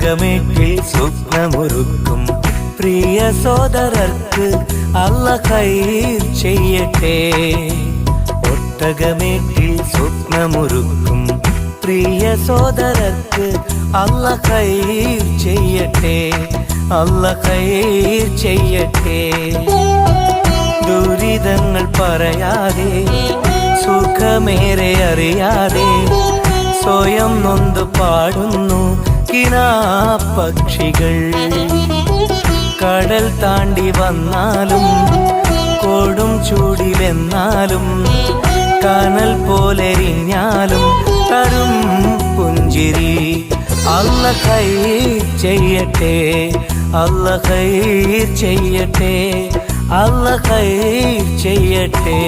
ഒട്ടകമേട്ടിൽ സ്വപ്നമൊരുക്കും പ്രിയ സോദരർക്ക് അല്ലാഹ് ഖൈർ ചെയ്യട്ടെ. ഒട്ടകമേട്ടിൽ സ്വപ്നമൊരുക്കും പ്രിയ സോദരർക്ക് അല്ലാഹ് ഖൈർ ചെയ്യട്ടെ, അല്ലാഹ് ഖൈർ ചെയ്യട്ടെ. ദുരിതങ്ങൾ പറയാതെ സുഖമേറെ അറിയാതെ സ്വയം നൊന്ത് പാടുന്നു കിനാപ്പക്ഷികൾ. കടൽ താണ്ടി വന്നാലും കൊടും ചൂടിലെന്നാലും കനൽ പോലെരിഞ്ഞാലും തരും പുഞ്ചിരി. അല്ലാഹ് ഖൈർ ചെയ്യട്ടെ, അല്ലാഹ് ഖൈർ ചെയ്യട്ടെ, അല്ലാഹ് ഖൈർ ചെയ്യട്ടെ.